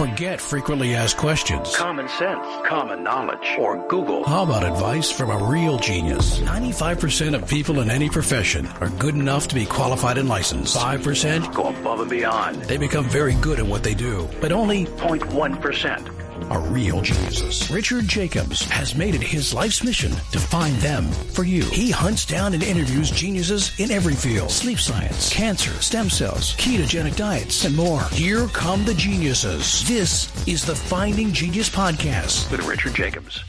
Forget frequently asked questions. Common sense, common knowledge, or Google. How about advice from a real genius? 95% of people in any profession are good enough to be qualified and licensed. 5% go above and beyond. They become very good at what they do, but only 0.1% are real geniuses. Richard Jacobs has made it his life's mission to find them for you. He hunts down and interviews geniuses in every field: sleep science, cancer, stem cells, ketogenic diets, and more. Here come the geniuses. This is the Finding Genius Podcast with Richard Jacobs.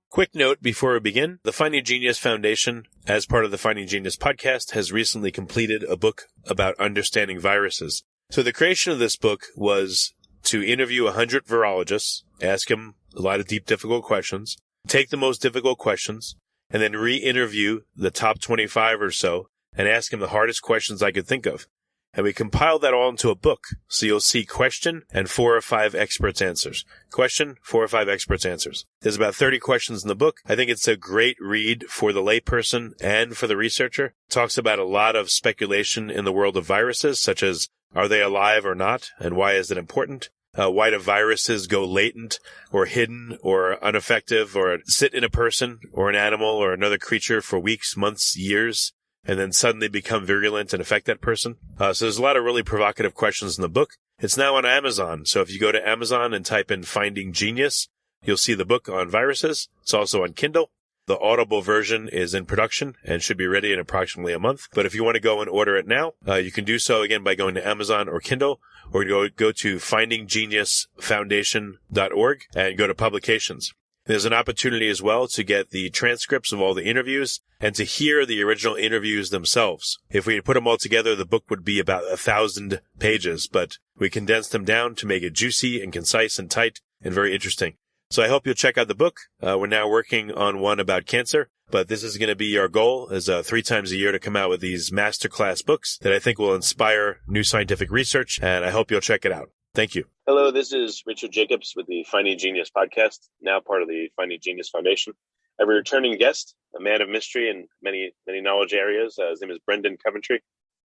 Quick note before we begin, the Finding Genius Foundation, as part of the Finding Genius Podcast, has recently completed a book about understanding viruses. So the creation of this book was to interview 100 virologists, ask them a lot of deep, difficult questions, take the most difficult questions, and then re-interview the top 25 or so and ask them the hardest questions I could think of. And we compiled that all into a book. So you'll see question and 4 or 5 experts' answers. Question, 4 or 5 experts' answers. There's about 30 questions in the book. I think it's a great read for the layperson and for the researcher. It talks about a lot of speculation in the world of viruses, such as are they alive or not, and why is it important? Why do viruses go latent or hidden or ineffective or sit in a person or an animal or another creature for weeks, months, years, and then suddenly become virulent and affect that person? So there's a lot of really provocative questions in the book. It's now on Amazon. So if you go to Amazon and type in Finding Genius, you'll see the book on viruses. It's also on Kindle. The Audible version is in production and should be ready in approximately a month. But if you want to go and order it now, you can do so again by going to Amazon or Kindle, or go to findinggeniusfoundation.org and go to publications. There's an opportunity as well to get the transcripts of all the interviews and to hear the original interviews themselves. If we put them all together, the book would be about 1,000 pages, but we condensed them down to make it juicy and concise and tight and very interesting. So I hope you'll check out the book. We're now working on one about cancer, but this is going to be our goal is 3 times a year to come out with these masterclass books that I think will inspire new scientific research, and I hope you'll check it out. Thank you. Hello, this is Richard Jacobs with the Finding Genius Podcast, now part of the Finding Genius Foundation. I have a returning guest, a man of mystery in many knowledge areas. His name is Brendon Coventry.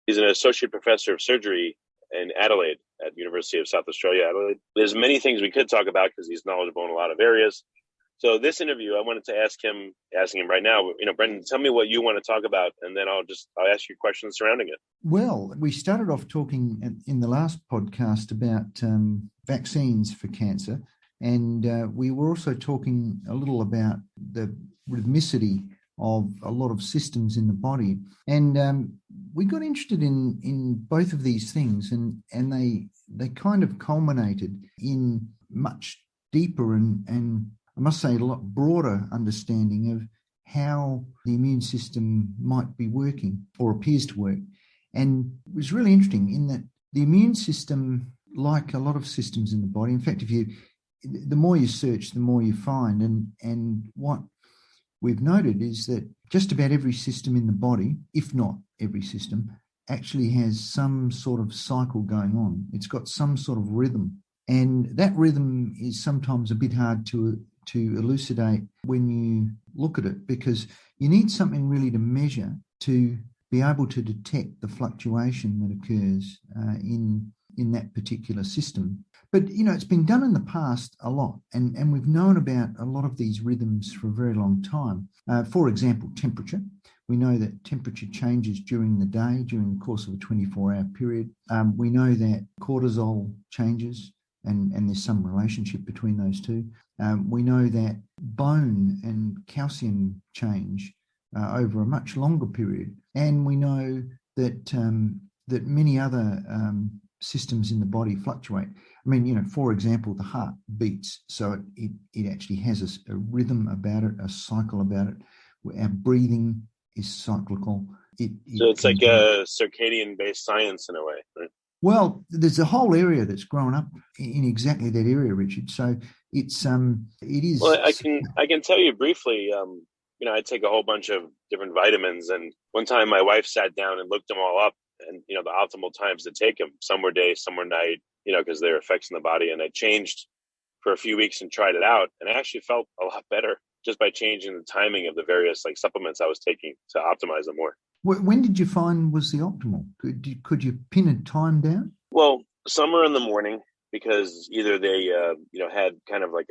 He's an associate professor of surgery in Adelaide at the University of South Australia, Adelaide. There's many things we could talk about because he's knowledgeable in a lot of areas. So this interview, I wanted to asking him right now, Brendon, tell me what you want to talk about, and then I'll ask you questions surrounding it. Well, we started off talking in the last podcast about vaccines for cancer, and we were also talking a little about the rhythmicity of a lot of systems in the body. And we got interested in both of these things, and they kind of culminated in much deeper and I must say a lot broader understanding of how the immune system might be working or appears to work. And it was really interesting in that the immune system, like a lot of systems in the body, in fact, the more you search, the more you find. And what we've noted is that just about every system in the body, if not every system, actually has some sort of cycle going on. It's got some sort of rhythm. And that rhythm is sometimes a bit hard to elucidate when you look at it, because you need something really to measure to be able to detect the fluctuation that occurs in that particular system. But, it's been done in the past a lot, and we've known about a lot of these rhythms for a very long time. For example, temperature. We know that temperature changes during the day, during the course of a 24-hour period. We know that cortisol changes, and there's some relationship between those two. We know that bone and calcium change over a much longer period. And we know that that many other systems in the body fluctuate. I mean, for example, the heart beats, so it actually has a rhythm about it, a cycle about it. Our breathing is cyclical. So it's like a circadian-based science in a way, right? Well, there's a whole area that's grown up in exactly that area, Richard. So it is. Well, I can tell you briefly. I take a whole bunch of different vitamins, and one time my wife sat down and looked them all up, and the optimal times to take them. Some were day, some were night, because their effects in the body. And I changed for a few weeks and tried it out, and I actually felt a lot better just by changing the timing of the various supplements I was taking to optimize them more. When did you find was the optimal? Could you pin a time down? Well, some are in the morning because either they, had kind of like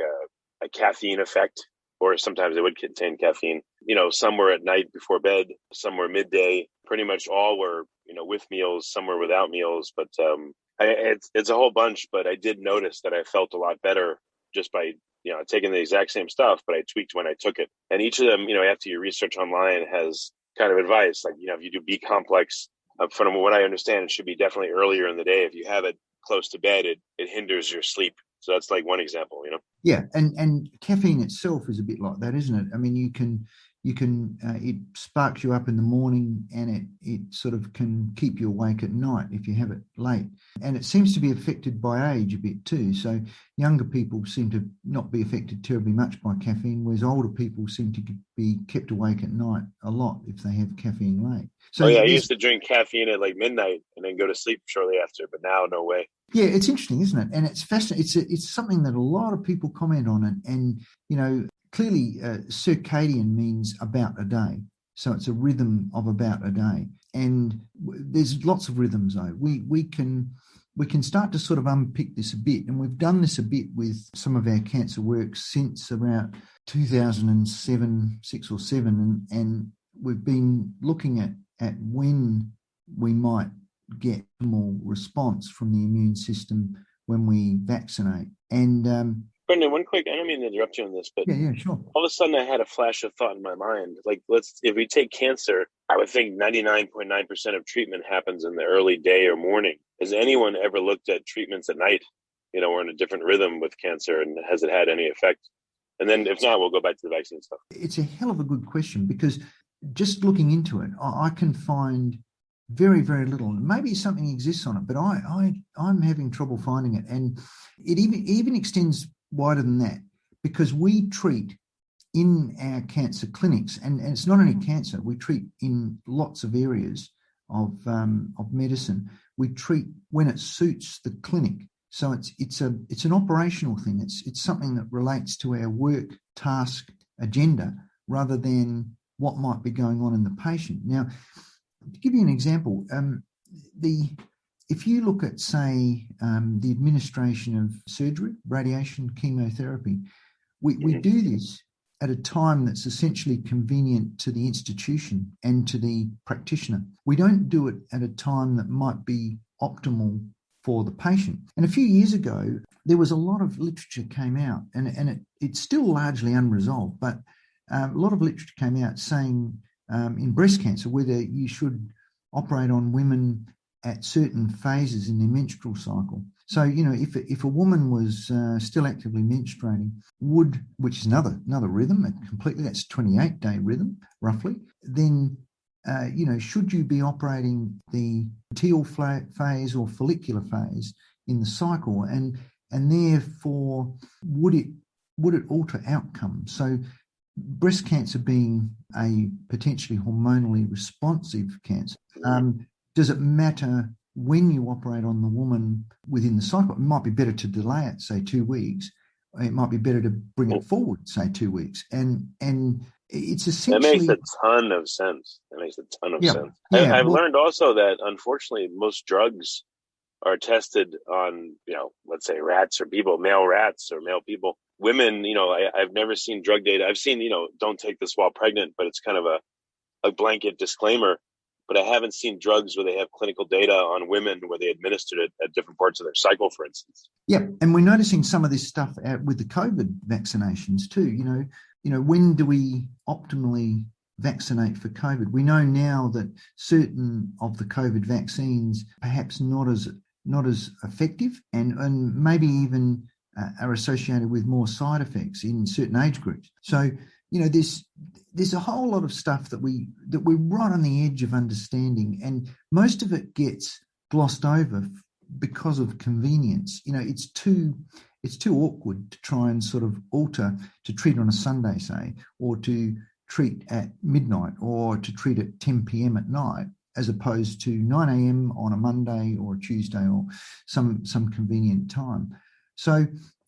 a caffeine effect, or sometimes they would contain caffeine. Some were at night before bed, some were midday. Pretty much all were, with meals, some were without meals. But it's a whole bunch. But I did notice that I felt a lot better just by, taking the exact same stuff, but I tweaked when I took it. And each of them, after you research online, has kind of advice. Like, if you do B complex, from what I understand, it should be definitely earlier in the day. If you have it close to bed, it hinders your sleep. So that's like one example, Yeah, and caffeine itself is a bit like that, isn't it? I mean, you can it sparks you up in the morning, and it sort of can keep you awake at night if you have it late. And it seems to be affected by age a bit too. So younger people seem to not be affected terribly much by caffeine, whereas older people seem to be kept awake at night a lot if they have caffeine late. So I used to drink caffeine at like midnight and then go to sleep shortly after, but now no way. Yeah, it's interesting, isn't it? And it's fascinating. It's something that a lot of people comment on, and clearly circadian means about a day. So it's a rhythm of about a day. And there's lots of rhythms, though. We can start to sort of unpick this a bit, and we've done this a bit with some of our cancer work since around 2007, 6 or 7, and we've been looking at when we might get more response from the immune system when we vaccinate. And Brendon, one quick, I don't mean to interrupt you on this, but yeah, sure. All of a sudden I had a flash of thought in my mind. Like, if we take cancer, I would think 99.9% of treatment happens in the early day or morning. Has anyone ever looked at treatments at night, or in a different rhythm with cancer, and has it had any effect? And then if not, we'll go back to the vaccine stuff. It's a hell of a good question, because just looking into it, I can find very, very little. Maybe something exists on it, but I'm having trouble finding it. And it even extends wider than that, because we treat in our cancer clinics, and it's not only cancer, we treat in lots of areas of medicine. We treat when it suits the clinic. So it's an operational thing. It's something that relates to our work task agenda rather than what might be going on in the patient. Now, to give you an example, if you look at, say, the administration of surgery, radiation, chemotherapy, we do this at a time that's essentially convenient to the institution and to the practitioner. We don't do it at a time that might be optimal for the patient. And a few years ago, there was a lot of literature came out, and it's still largely unresolved, but a lot of literature came out saying in breast cancer whether you should operate on women at certain phases in their menstrual cycle. So, if a woman was still actively menstruating, which is another rhythm, that's 28-day rhythm, roughly, then, should you be operating the luteal phase or follicular phase in the cycle? And therefore, would it alter outcomes? So breast cancer being a potentially hormonally responsive cancer, does it matter when you operate on the woman within the cycle? It might be better to delay it, say 2 weeks. It might be better to bring it forward, say 2 weeks. And it's essentially... That makes a ton of sense. Sense. Yeah, I've learned also that, unfortunately, most drugs are tested on, let's say rats or people, male rats or male people. Women, I've never seen drug data. I've seen, don't take this while pregnant, but it's kind of a blanket disclaimer. But I haven't seen drugs where they have clinical data on women where they administered it at different parts of their cycle, for instance. Yeah, and we're noticing some of this stuff with the COVID vaccinations too. When do we optimally vaccinate for COVID? We know now that certain of the COVID vaccines perhaps not as effective, and maybe even are associated with more side effects in certain age groups. So, there's a whole lot of stuff that we're right on the edge of understanding, and most of it gets glossed over because of convenience. It's too awkward to try and sort of alter to treat on a Sunday, say, or to treat at midnight, or to treat at 10 p.m. at night, as opposed to 9 a.m. on a Monday or a Tuesday or some convenient time. So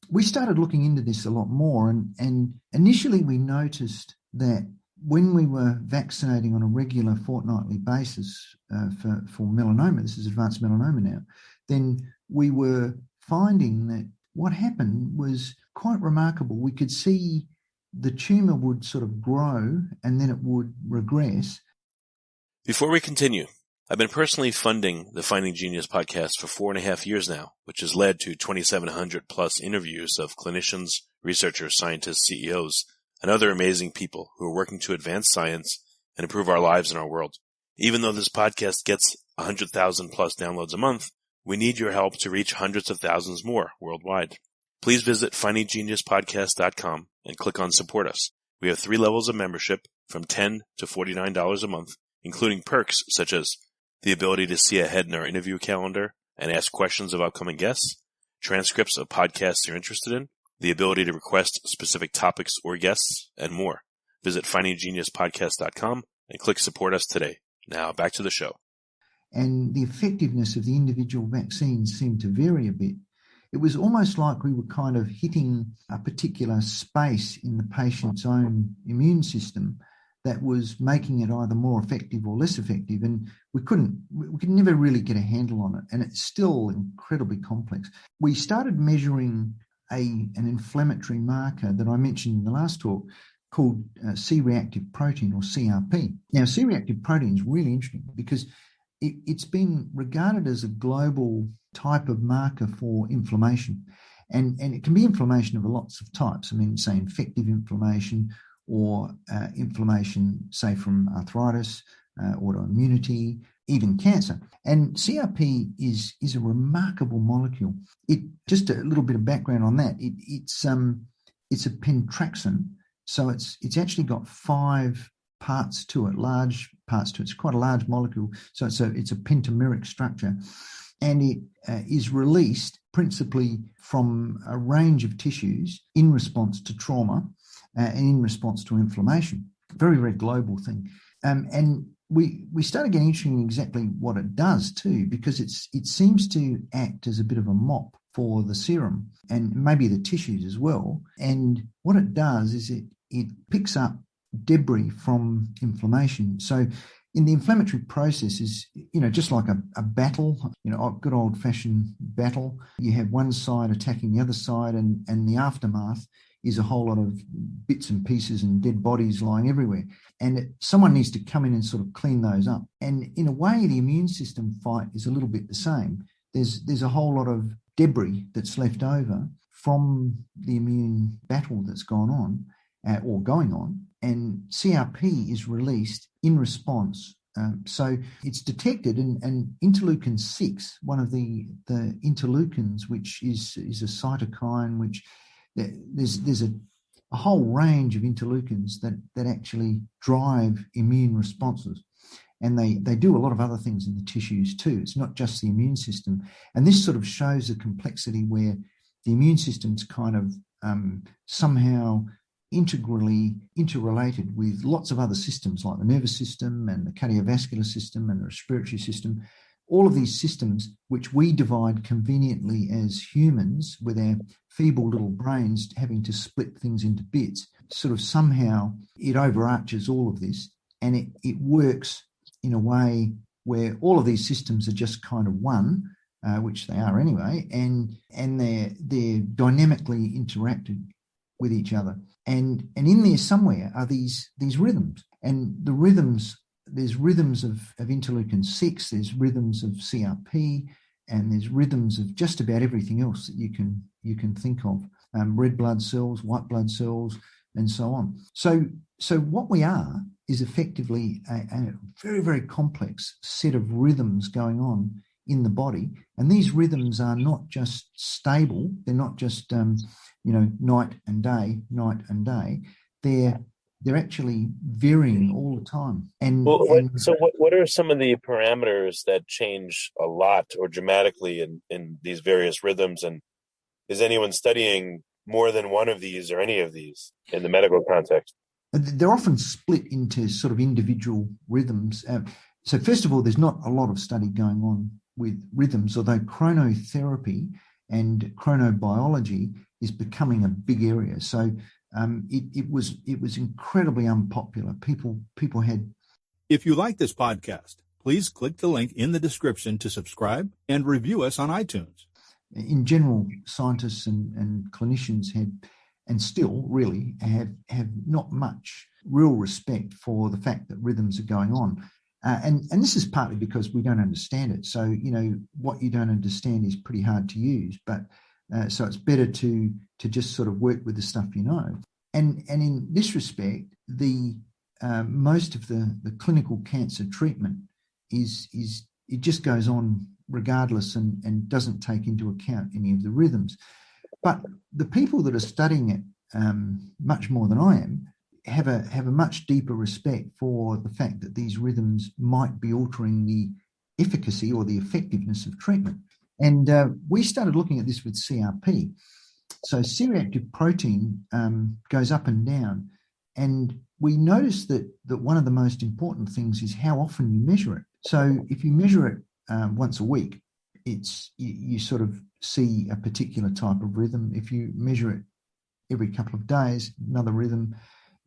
we started looking into this a lot more, and initially we noticed that when we were vaccinating on a regular fortnightly basis for melanoma, this is advanced melanoma now, then we were finding that what happened was quite remarkable. We could see the tumour would sort of grow and then it would regress. Before we continue, I've been personally funding the Finding Genius podcast for 4.5 years now, which has led to 2,700 plus interviews of clinicians, researchers, scientists, CEOs, and other amazing people who are working to advance science and improve our lives and our world. Even though this podcast gets 100,000 plus downloads a month, we need your help to reach hundreds of thousands more worldwide. Please visit findinggeniuspodcast.com and click on Support Us. We have 3 levels of membership from $10 to $49 a month, including perks such as the ability to see ahead in our interview calendar and ask questions of upcoming guests, transcripts of podcasts you're interested in, the ability to request specific topics or guests, and more. Visit findinggeniuspodcast.com and click Support Us today. Now back to the show. And the effectiveness of the individual vaccines seemed to vary a bit. It was almost like we were kind of hitting a particular space in the patient's own immune system that was making it either more effective or less effective. And we could never really get a handle on it. And it's still incredibly complex. We started measuring an inflammatory marker that I mentioned in the last talk called C-reactive protein, or CRP. Now, C-reactive protein is really interesting because it's been regarded as a global type of marker for inflammation. And it can be inflammation of lots of types. I mean, say infective inflammation or inflammation, say, from arthritis, autoimmunity, even cancer. And CRP is a remarkable molecule. Just a little bit of background on that. It's a pentraxin, so it's actually got 5 parts to it, large parts to it. It's quite a large molecule, so it's a pentameric structure, and it is released principally from a range of tissues in response to trauma and in response to inflammation. Very, very global thing. And we started getting interested in exactly what it does too, because it seems to act as a bit of a mop for the serum and maybe the tissues as well. And what it does is it picks up debris from inflammation. So in the inflammatory process is, just like a battle, a good old-fashioned battle. You have one side attacking the other side, and the aftermath is a whole lot of bits and pieces and dead bodies lying everywhere. And someone needs to come in and sort of clean those up. And in a way, the immune system fight is a little bit the same. There's a whole lot of debris that's left over from the immune battle that's gone on or going on, and CRP is released in response. So it's detected, and interleukin 6, one of the interleukins, which is a cytokine, which there's a whole range of interleukins that actually drive immune responses. And they do a lot of other things in the tissues too. It's not just the immune system. And this sort of shows the complexity where the immune system's kind of somehow integrally interrelated with lots of other systems like the nervous system and the cardiovascular system and the respiratory system. All of these systems, which we divide conveniently as humans with our feeble little brains having to split things into bits, sort of somehow it overarches all of this, and it works in a way where all of these systems are just kind of one, which they are anyway, and they're dynamically interacted with each other. And in there somewhere are these rhythms. And the rhythms, there's rhythms of interleukin 6, there's rhythms of CRP, and there's rhythms of just about everything else that you can think of. Red blood cells, white blood cells, and so on. So what we are is effectively a very, very complex set of rhythms going on in the body. And these rhythms are not just stable. They're not just, night and day. They're actually varying all the time. So what are some of the parameters that change a lot or dramatically in these various rhythms? And is anyone studying more than one of these or any of these in the medical context? They're often split into sort of individual rhythms. So first of all, there's not a lot of study going on with rhythms, although chronotherapy and chronobiology is becoming a big area. So it was incredibly unpopular. People had. If you like this podcast, please click the link in the description to subscribe and review us on iTunes. In general, scientists and clinicians had, and still really have not much real respect for the fact that rhythms are going on. And this is partly because we don't understand it. So, what you don't understand is pretty hard to use, but so it's better to just sort of work with the stuff you know. And in this respect, the most of the clinical cancer treatment is it just goes on regardless and doesn't take into account any of the rhythms. But the people that are studying it much more than I am have a much deeper respect for the fact that these rhythms might be altering the efficacy or the effectiveness of treatment. And we started looking at this with CRP. So C-reactive protein goes up and down, and we noticed that one of the most important things is how often you measure it. So if you measure it once a week, you sort of see a particular type of rhythm. If you measure it every couple of days, another rhythm.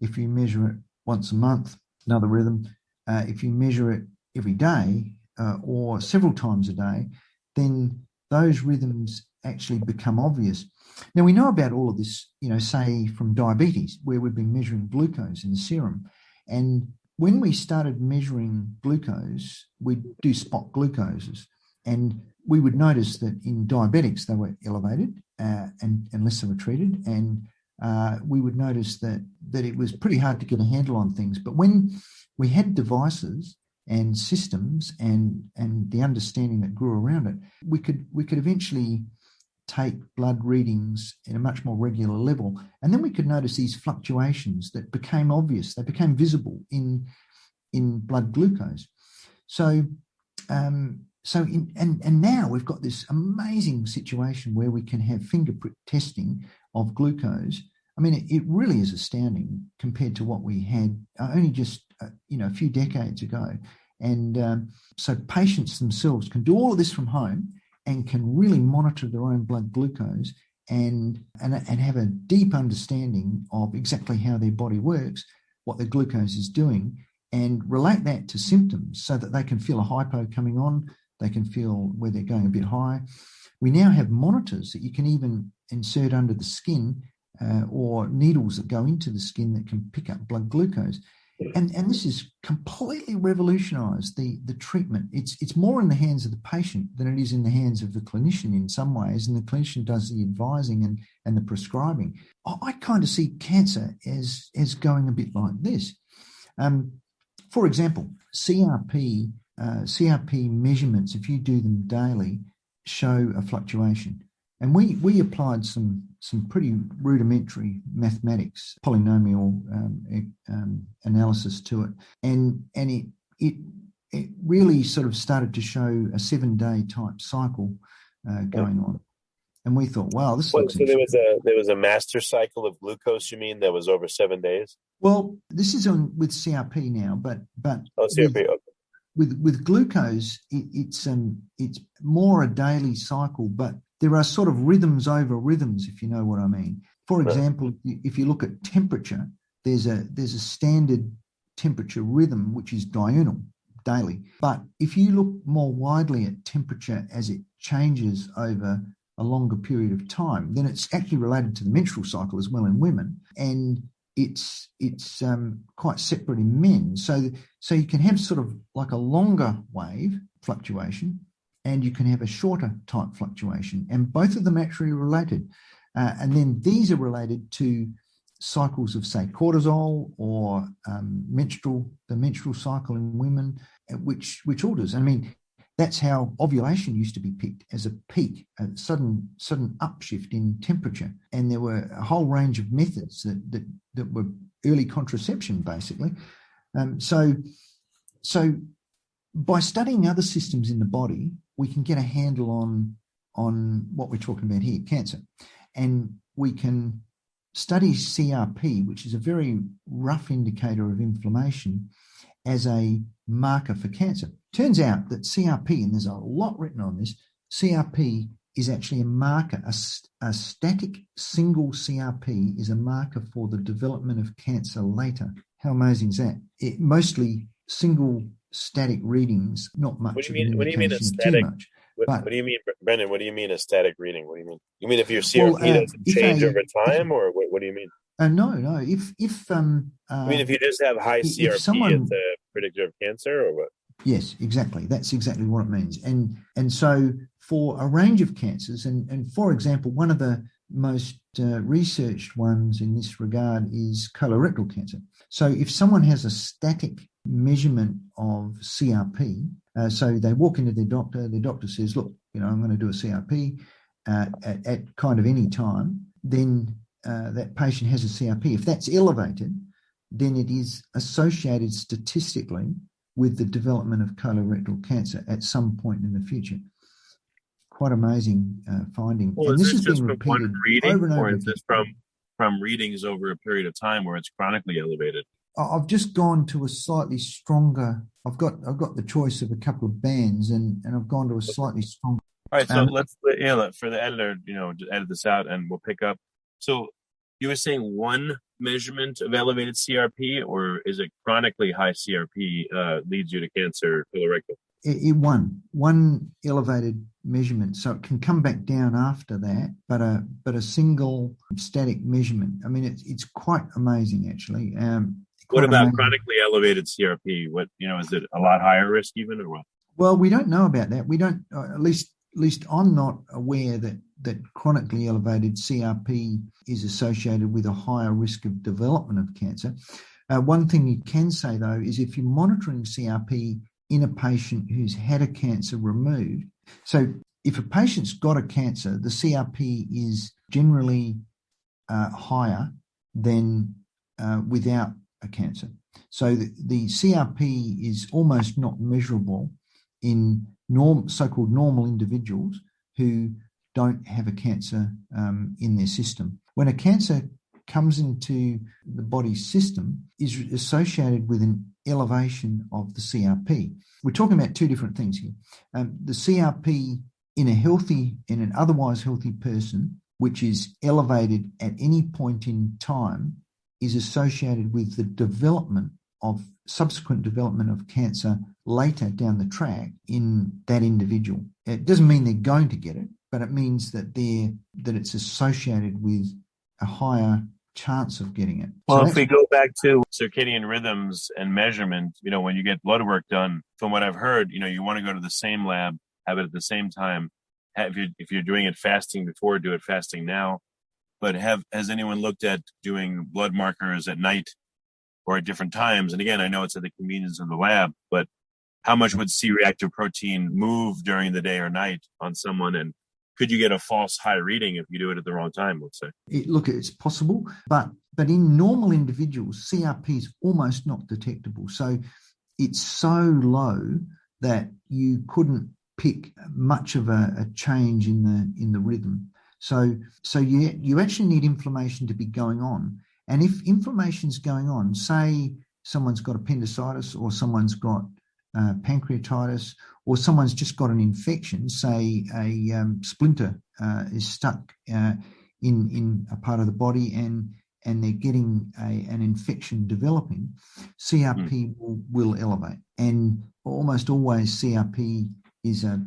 If you measure it once a month, another rhythm. If you measure it every day or several times a day, then those rhythms actually become obvious. Now, we know about all of this, say from diabetes, where we've been measuring glucose in the serum. And when we started measuring glucose, we'd do spot glucoses. And we would notice that in diabetics, they were elevated unless they were treated. And we would notice that it was pretty hard to get a handle on things. But when we had devices and systems and the understanding that grew around it, we could eventually take blood readings at a much more regular level. And then we could notice these fluctuations that became obvious. They became visible in blood glucose. So now we've got this amazing situation where we can have fingerprint testing of glucose. I mean, it really is astounding compared to what we had only just a few decades ago. And so patients themselves can do all of this from home and can really monitor their own blood glucose and have a deep understanding of exactly how their body works, what their glucose is doing, and relate that to symptoms so that they can feel a hypo coming on, they can feel where they're going a bit high. We now have monitors that you can even insert under the skin or needles that go into the skin that can pick up blood glucose. And this has completely revolutionised the treatment. It's more in the hands of the patient than it is in the hands of the clinician in some ways, and the clinician does the advising and the prescribing. I kind of see cancer as going a bit like this. For example, CRP measurements, if you do them daily, show a fluctuation. And we applied some pretty rudimentary mathematics, polynomial analysis to it, and it really sort of started to show a 7-day type cycle going on. And we thought, wow, this looks interesting. So there was a master cycle of glucose. You mean that was over 7 days? Well, this is with CRP now, but CRP. Okay. With glucose, it's more a daily cycle, but there are sort of rhythms over rhythms, if you know what I mean. For example, if you look at temperature, there's a standard temperature rhythm, which is diurnal, daily. But if you look more widely at temperature as it changes over a longer period of time, then it's actually related to the menstrual cycle as well in women, and it's quite separate in men. So you can have sort of like a longer wave fluctuation, and you can have a shorter type fluctuation, and both of them actually related. And then these are related to cycles of, say, cortisol or the menstrual cycle in women, which alters. I mean, that's how ovulation used to be picked, as a peak, a sudden upshift in temperature. And there were a whole range of methods that were early contraception, basically. So by studying other systems in the body, we can get a handle on what we're talking about here, cancer. And we can study CRP, which is a very rough indicator of inflammation, as a marker for cancer. Turns out that CRP, and there's a lot written on this, CRP is actually a marker. A static single CRP is a marker for the development of cancer later. How amazing is that? Mostly single static readings, not much of an indication of too much. What do you mean, Brendon? What do you mean a static reading? What do you mean? You mean if your CRP doesn't if change over time, or what do you mean? No. If I mean, if you just have high CRP, it's a predictor of cancer, or what? Yes, exactly. That's exactly what it means. And so for a range of cancers, and for example, one of the most researched ones in this regard is colorectal cancer. So if someone has a static measurement of CRP, so they walk into their doctor says, look, I'm going to do a CRP at kind of any time, then that patient has a CRP. If that's elevated, then it is associated statistically with the development of colorectal cancer at some point in the future. Quite amazing finding. Well, and is this has just been from one repeated reading, over and over or is again. this from readings over a period of time where it's chronically elevated? I've just gone to a slightly stronger. I've got the choice of a couple of bands, and I've gone to a slightly stronger. All right, so let's for the editor, just edit this out, and we'll pick up. So you were saying one measurement of elevated CRP, or is it chronically high CRP leads you to cancer colorectal? One elevated measurement, so it can come back down after that, but a single static measurement. I mean, it's quite amazing actually. What about chronically elevated CRP? What is it a lot higher risk even, or what? Well, we don't know about that. We don't. At least I'm not aware that chronically elevated CRP is associated with a higher risk of development of cancer. One thing you can say though is if you're monitoring CRP in a patient who's had a cancer removed. So if a patient's got a cancer, the CRP is generally higher than without a cancer. So the CRP is almost not measurable in so-called normal individuals who don't have a cancer in their system. When a cancer comes into the body's system, is associated with an elevation of the CRP. We're talking about two different things here. The CRP in an otherwise healthy person, which is elevated at any point in time, is associated with the subsequent development of cancer later down the track in that individual. It doesn't mean they're going to get it, but it means that it's associated with a higher chance of getting it. Well, if we go back to circadian rhythms and measurement, when you get blood work done, from what I've heard, you want to go to the same lab, have it at the same time. If you're doing it fasting before, do it fasting now. But has anyone looked at doing blood markers at night or at different times? And again, I know it's at the convenience of the lab, but how much would C-reactive protein move during the day or night on someone? And could you get a false high reading if you do it at the wrong time, let's say? It's possible, but in normal individuals, CRP is almost not detectable. So it's so low that you couldn't pick much of a change in the rhythm. So you actually need inflammation to be going on. And if inflammation's going on, say someone's got appendicitis or someone's got pancreatitis, or someone's just got an infection, say a splinter is stuck in a part of the body and they're getting an infection developing, CRP will elevate. And almost always CRP is a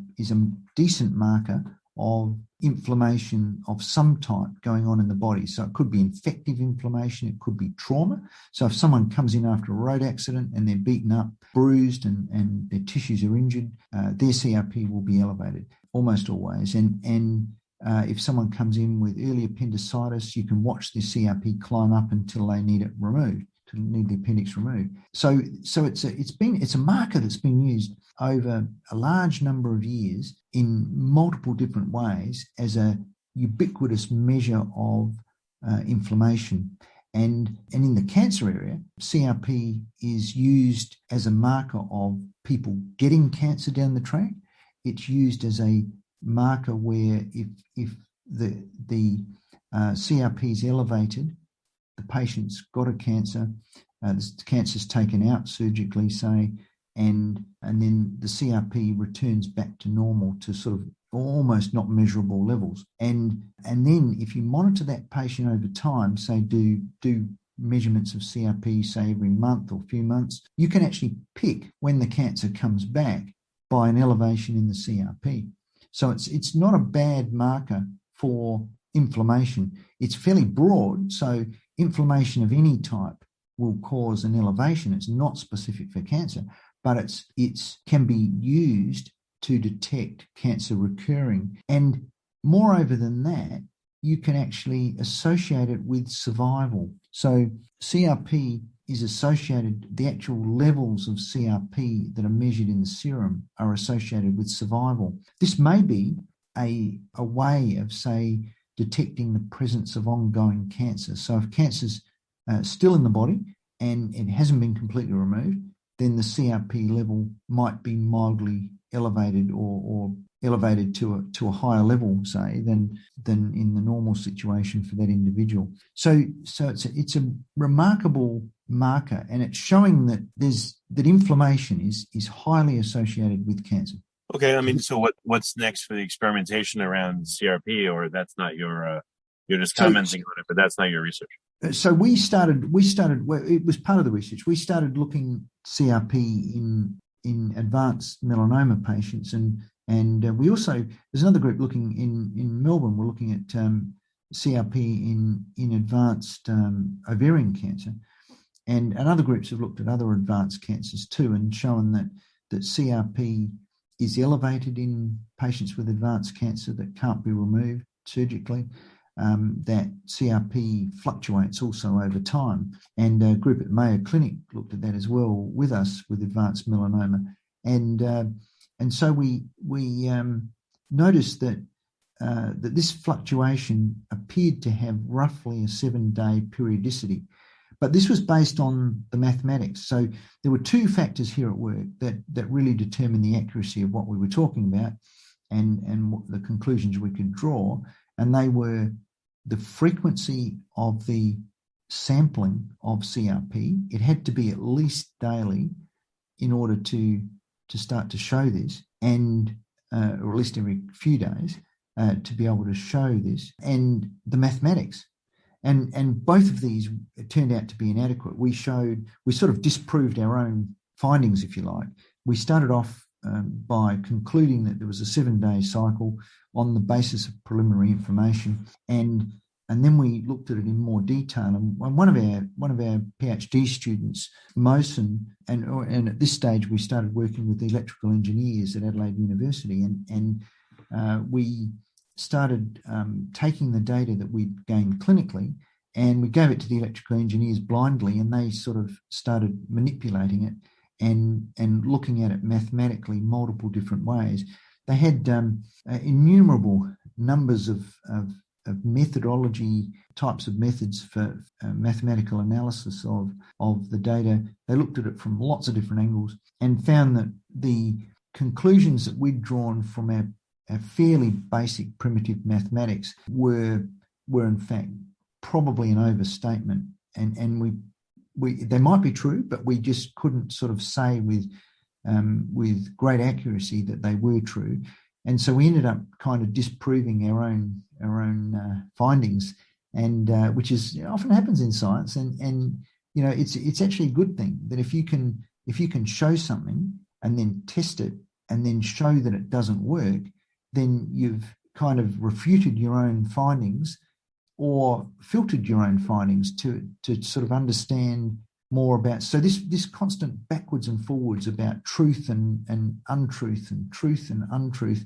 decent marker of inflammation of some type going on in the body. So it could be infective inflammation, it could be trauma. So if someone comes in after a road accident and they're beaten up, bruised, and their tissues are injured, their CRP will be elevated almost always. And if someone comes in with early appendicitis, you can watch their CRP climb up until they need it removed, need the appendix removed. So it's a marker that's been used over a large number of years in multiple different ways as a ubiquitous measure of inflammation. And in the cancer area, CRP is used as a marker of people getting cancer down the track. It's used as a marker where if the CRP is elevated, the patient's got a cancer, the cancer's taken out surgically, say, and then the CRP returns back to normal to sort of almost not measurable levels. And then if you monitor that patient over time, say do measurements of CRP, say every month or few months, you can actually pick when the cancer comes back by an elevation in the CRP. So it's not a bad marker for inflammation. It's fairly broad, so inflammation of any type will cause an elevation. It's not specific for cancer, but it can be used to detect cancer recurring. And moreover than that, you can actually associate it with survival. So CRP is associated, the actual levels of CRP that are measured in the serum are associated with survival. This may be a way of, say, detecting the presence of ongoing cancer. So if cancer's still in the body and it hasn't been completely removed, then the CRP level might be mildly elevated or elevated to a higher level, say, than in the normal situation for that individual. So it's a remarkable marker, and it's showing that inflammation is highly associated with cancer. Okay, I mean, so what's next for the experimentation around CRP, or that's not your you're just commenting on it, but that's not your research? So we started. Well, it was part of the research. We started looking CRP in advanced melanoma patients, and we also, there's another group looking in Melbourne. We're looking at CRP in advanced ovarian cancer, and other groups have looked at other advanced cancers too, and shown that CRP is elevated in patients with advanced cancer that can't be removed surgically. That CRP fluctuates also over time, and a group at Mayo Clinic looked at that as well with us with advanced melanoma, and so we noticed that this fluctuation appeared to have roughly a 7-day periodicity, but this was based on the mathematics. So there were two factors here at work that really determined the accuracy of what we were talking about and what the conclusions we could draw. And they were the frequency of the sampling of CRP. It had to be at least daily in order to start to show this, and or at least every few days to be able to show this, and the mathematics. And both of these turned out to be inadequate. We sort of disproved our own findings, if you like. We started off by concluding that there was a 7-day cycle on the basis of preliminary information, and then we looked at it in more detail. And one of our PhD students, Mosen, and at this stage we started working with the electrical engineers at Adelaide University, and we started taking the data that we'd gained clinically, and we gave it to the electrical engineers blindly, and they sort of started manipulating it and looking at it mathematically multiple different ways. They had innumerable numbers of methodology types of methods for mathematical analysis of the data. They looked at it from lots of different angles and found that the conclusions that we'd drawn from our fairly basic primitive mathematics were in fact probably an overstatement, and we they might be true, but we just couldn't sort of say with great accuracy that they were true. And so we ended up kind of disproving our own findings, and which is often happens in science. And you know, it's actually a good thing that if you can show something and then test it and then show that it doesn't work, then you've kind of refuted your own findings or filtered your own findings to sort of understand more about. So this constant backwards and forwards about truth and untruth and truth and untruth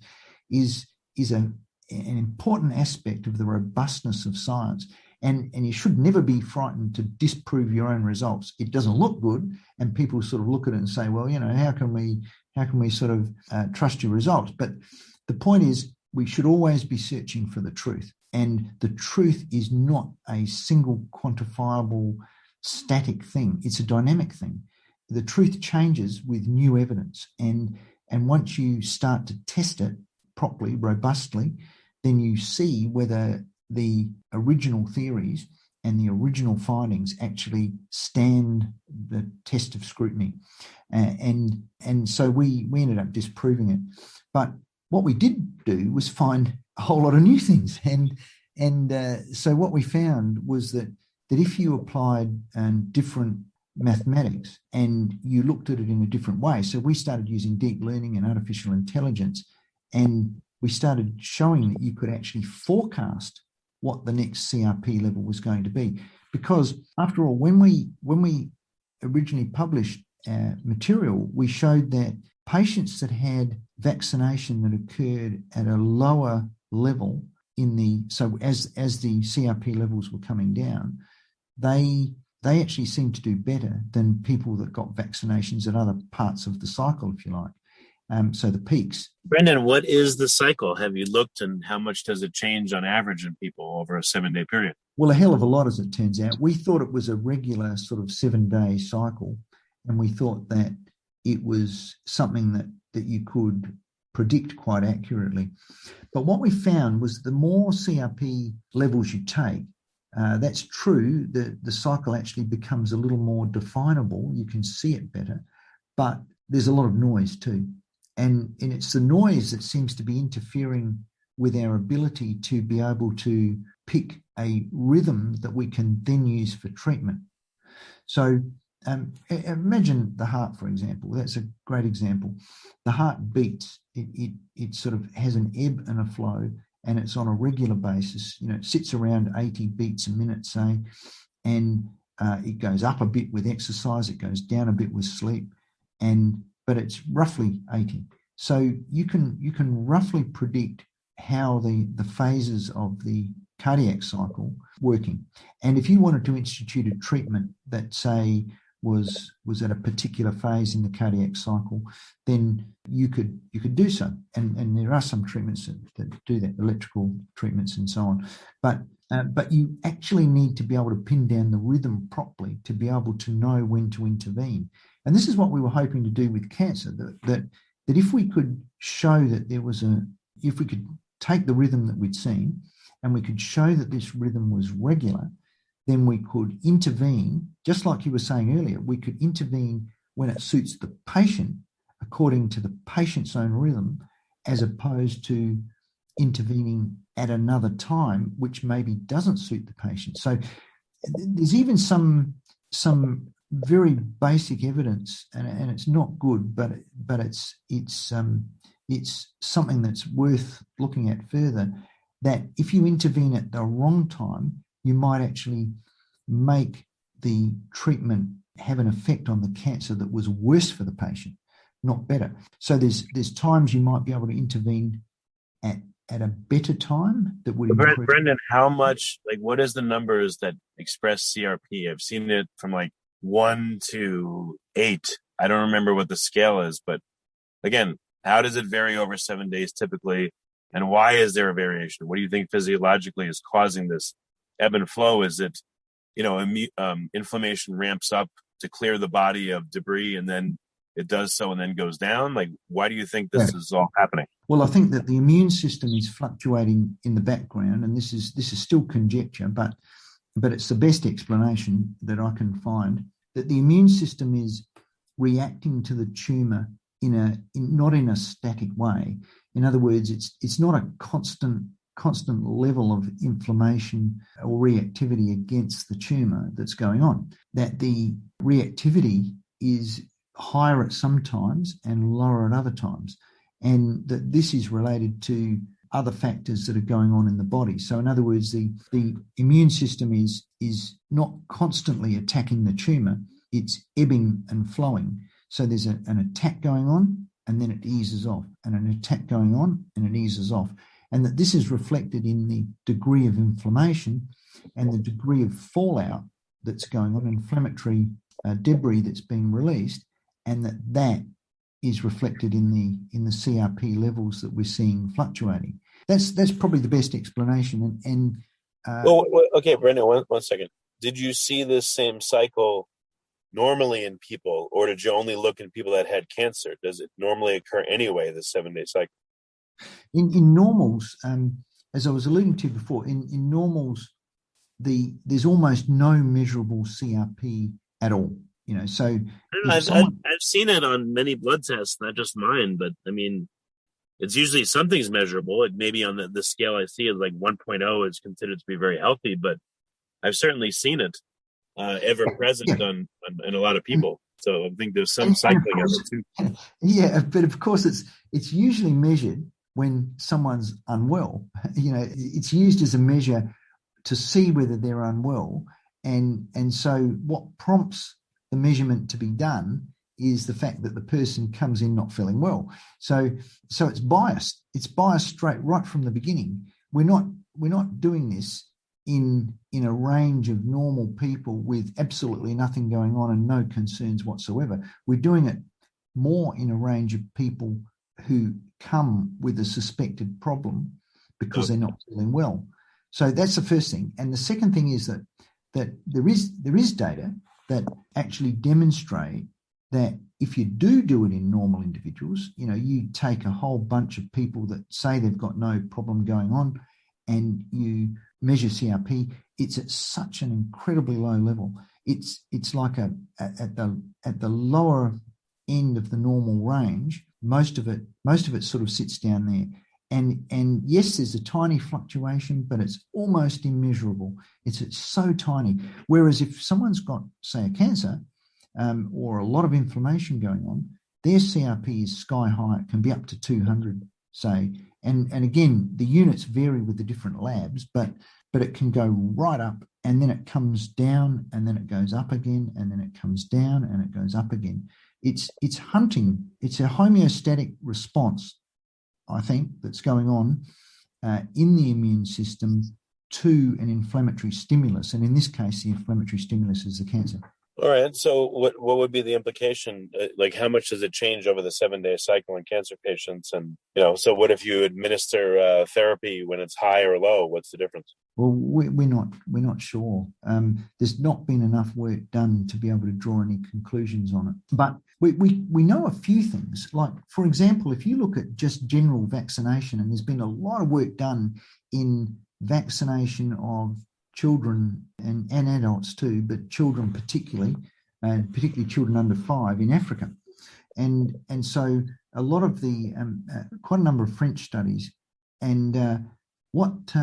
is an important aspect of the robustness of science. And you should never be frightened to disprove your own results. It doesn't look good, and people sort of look at it and say, well, you know, how can we sort of trust your results? But the point is, we should always be searching for the truth. And the truth is not a single quantifiable static thing. It's a dynamic thing. The truth changes with new evidence. And once you start to test it properly, robustly, then you see whether the original theories and the original findings actually stand the test of scrutiny. And so we ended up disproving it. But what we did do was find a whole lot of new things. So what we found was that if you applied different mathematics and you looked at it in a different way, so we started using deep learning and artificial intelligence, and we started showing that you could actually forecast what the next CRP level was going to be. Because after all, when we originally published material, we showed that patients that had vaccination that occurred at a lower level as the CRP levels were coming down, they actually seemed to do better than people that got vaccinations at other parts of the cycle, if you like. So the peaks. Brendon, what is the cycle? Have you looked, and how much does it change on average in people over a 7-day period? Well, a hell of a lot, as it turns out. We thought it was a regular sort of 7-day cycle, and we thought that it was something that you could predict quite accurately. But what we found was the more CRP levels you take, that's true, the cycle actually becomes a little more definable. You can see it better, but there's a lot of noise too. And it's the noise that seems to be interfering with our ability to be able to pick a rhythm that we can then use for treatment. So imagine the heart, for example. That's a great example. The heart beats. It sort of has an ebb and a flow, and it's on a regular basis. It sits around 80 beats a minute, say, and it goes up a bit with exercise. It goes down a bit with sleep, but it's roughly 80. So you can roughly predict how the phases of the cardiac cycle working. And if you wanted to institute a treatment that, say, was at a particular phase in the cardiac cycle, then you could do so. And there are some treatments that do that, electrical treatments and so on. But you actually need to be able to pin down the rhythm properly to be able to know when to intervene. And this is what we were hoping to do with cancer, that if we could show that if we could take the rhythm that we'd seen and we could show that this rhythm was regular, then we could intervene, just like you were saying earlier, we could intervene when it suits the patient according to the patient's own rhythm, as opposed to intervening at another time, which maybe doesn't suit the patient. So there's even some very basic evidence, and it's not good, but it's something that's worth looking at further, that if you intervene at the wrong time, you might actually make the treatment have an effect on the cancer that was worse for the patient, not better. So there's times you might be able to intervene at a better time that would improve. Brendon, how much, what is the numbers that express CRP? I've seen it from 1 to 8. I don't remember what the scale is, but again, how does it vary over 7 days typically? And why is there a variation? What do you think physiologically is causing this ebb and flow? Is it, inflammation ramps up to clear the body of debris and then it does so and then goes down? Why do you think this is all happening? Well, I think that the immune system is fluctuating in the background, and this is still conjecture, but it's the best explanation that I can find, that the immune system is reacting to the tumour not in a static way. In other words, it's not a constant level of inflammation or reactivity against the tumour that's going on. That the reactivity is higher at some times and lower at other times, and that this is related to other factors that are going on in the body. So in other words, the immune system is not constantly attacking the tumour, it's ebbing and flowing. So there's an attack going on and then it eases off, and an attack going on and it eases off. And that this is reflected in the degree of inflammation and the degree of fallout that's going on, inflammatory debris that's being released, and that is reflected in the CRP levels that we're seeing fluctuating. That's probably the best explanation. Okay, Brendon, one second. Did you see this same cycle normally in people, or did you only look in people that had cancer? Does it normally occur anyway, the 7-day cycle? In normals, as I was alluding to before, in normals, there's almost no measurable CRP at all. So I've seen it on many blood tests, not just mine, but it's usually something's measurable. It maybe on the scale I see is like 1.0 is considered to be very healthy, but I've certainly seen it ever present in a lot of people. So I think there's some cycling of it too. Yeah, but of course it's usually measured when someone's unwell. It's used as a measure to see whether they're unwell. And so what prompts the measurement to be done is the fact that the person comes in not feeling well. So it's biased. It's biased right from the beginning. We're not doing this in a range of normal people with absolutely nothing going on and no concerns whatsoever. We're doing it more in a range of people who come with a suspected problem because they're not feeling well. So that's the first thing. And the second thing is that there is data that actually demonstrate that if you do it in normal individuals, you take a whole bunch of people that say they've got no problem going on and you measure CRP, it's at such an incredibly low level. It's like at the lower end of the normal range. Most of it sort of sits down there. And yes, there's a tiny fluctuation, but it's almost immeasurable. It's so tiny. Whereas if someone's got, say, a cancer or a lot of inflammation going on, their CRP is sky high. It can be up to 200, say. And again, the units vary with the different labs, but it can go right up and then it comes down and then it goes up again and then it comes down and it goes up again. It's hunting. It's a homeostatic response, I think, that's going on in the immune system to an inflammatory stimulus. And in this case, the inflammatory stimulus is the cancer. All right. So what would be the implication? Like, how much does it change over the 7-day cycle in cancer patients? And, so what if you administer therapy when it's high or low? What's the difference? Well, we're not sure. There's not been enough work done to be able to draw any conclusions on it. But we know a few things. Like, for example, if you look at just general vaccination, and there's been a lot of work done in vaccination of children and adults too, but children particularly, and particularly children under 5 in Africa. And so a lot of the, quite a number of French studies. And what's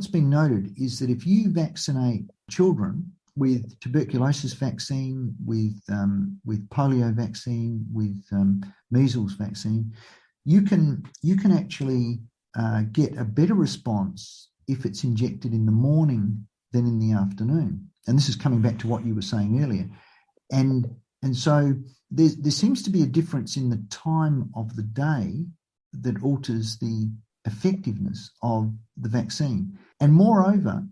been noted is that if you vaccinate children with tuberculosis vaccine, with polio vaccine, with measles vaccine, you can actually get a better response if it's injected in the morning than in the afternoon. And this is coming back to what you were saying earlier. And so there seems to be a difference in the time of the day that alters the effectiveness of the vaccine. And moreover,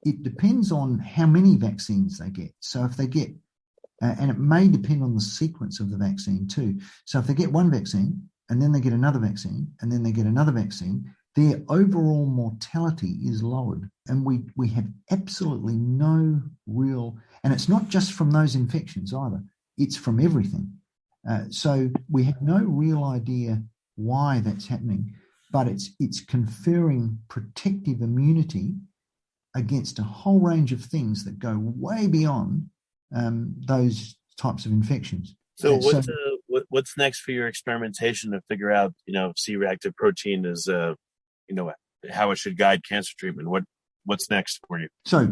it depends on how many vaccines they get. So if they get, and it may depend on the sequence of the vaccine too. So if they get one vaccine and then they get another vaccine and then they get another vaccine, their overall mortality is lowered. And we have absolutely no real, and it's not just from those infections either, it's from everything. So we have no real idea why that's happening, but it's conferring protective immunity against a whole range of things that go way beyond those types of infections. So what's next for your experimentation to figure out, C-reactive protein is, how it should guide cancer treatment? What's next for you? So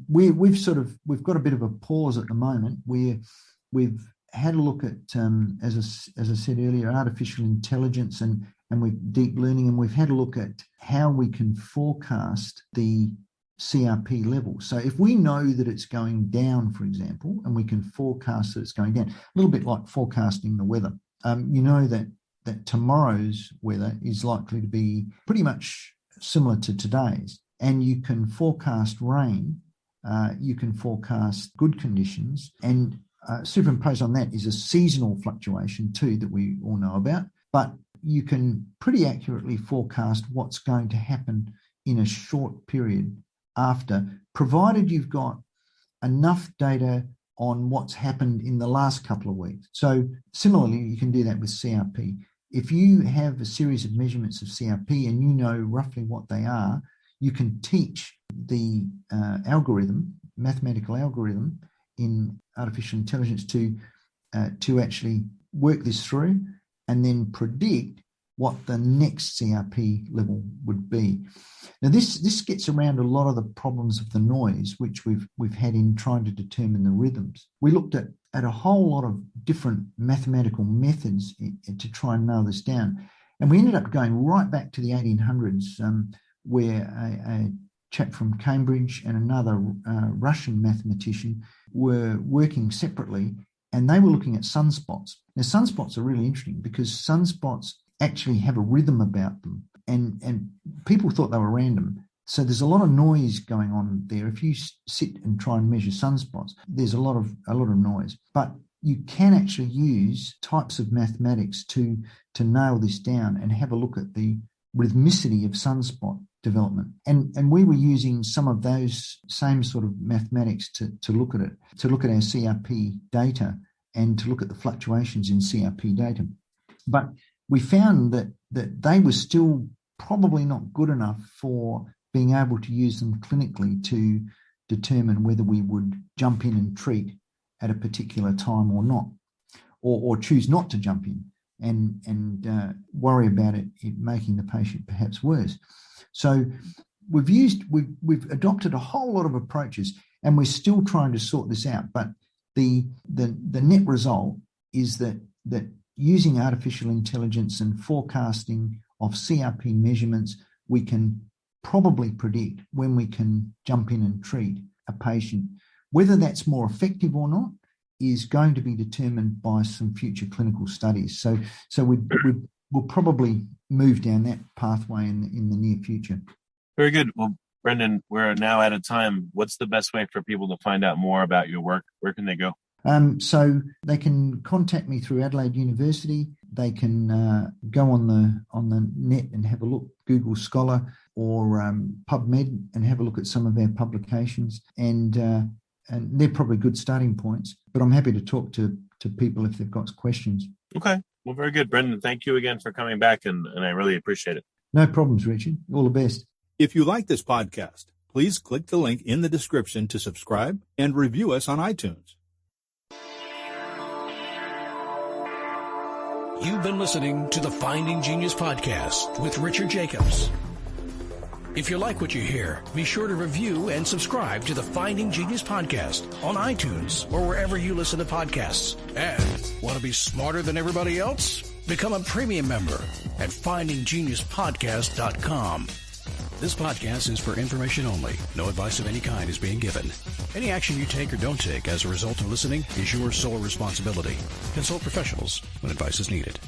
we've got a bit of a pause at the moment. We've had a look at, as I said earlier, artificial intelligence and with deep learning, and we've had a look at how we can forecast the CRP level. So if we know that it's going down, for example, and we can forecast that it's going down, a little bit like forecasting the weather, that tomorrow's weather is likely to be pretty much similar to today's. And you can forecast rain, you can forecast good conditions, and superimposed on that is a seasonal fluctuation too that we all know about. But you can pretty accurately forecast what's going to happen in a short period after, provided you've got enough data on what's happened in the last couple of weeks. So similarly, you can do that with CRP. If you have a series of measurements of CRP and you know roughly what they are, you can teach the mathematical algorithm in artificial intelligence to actually work this through and then predict what the next CRP level would be. Now, this gets around a lot of the problems of the noise, which we've had in trying to determine the rhythms. We looked at a whole lot of different mathematical methods to try and nail this down. And we ended up going right back to the 1800s, where a chap from Cambridge and another Russian mathematician were working separately, and they were looking at sunspots. Now, sunspots are really interesting because sunspots actually have a rhythm about them, and people thought they were random. So there's a lot of noise going on there. If you sit and try and measure sunspots, there's a lot of noise. But you can actually use types of mathematics to nail this down and have a look at the rhythmicity of sunspot development. And we were using some of those same sort of mathematics to look at it, to look at our CRP data and to look at the fluctuations in CRP data. But we found that they were still probably not good enough for being able to use them clinically to determine whether we would jump in and treat at a particular time or not, or choose not to jump in and worry about it making the patient perhaps worse. So we've adopted a whole lot of approaches, and we're still trying to sort this out. But the net result is that using artificial intelligence and forecasting of CRP measurements, we can probably predict when we can jump in and treat a patient. Whether that's more effective or not is going to be determined by some future clinical studies. So we'll probably move down that pathway in the near future. Very good. Well, Brendon, we're now out of time. What's the best way for people to find out more about your work? Where can they go? So they can contact me through Adelaide University. They can go on the net and have a look, Google Scholar or PubMed, and have a look at some of our publications. And they're probably good starting points. But I'm happy to talk to people if they've got questions. Okay. Well, very good. Brendon, thank you again for coming back, and I really appreciate it. No problems, Richard. All the best. If you like this podcast, please click the link in the description to subscribe and review us on iTunes. You've been listening to the Finding Genius podcast with Richard Jacobs. If you like what you hear, be sure to review and subscribe to the Finding Genius podcast on iTunes or wherever you listen to podcasts. And want to be smarter than everybody else? Become a premium member at findinggeniuspodcast.com. This podcast is for information only. No advice of any kind is being given. Any action you take or don't take as a result of listening is your sole responsibility. Consult professionals when advice is needed.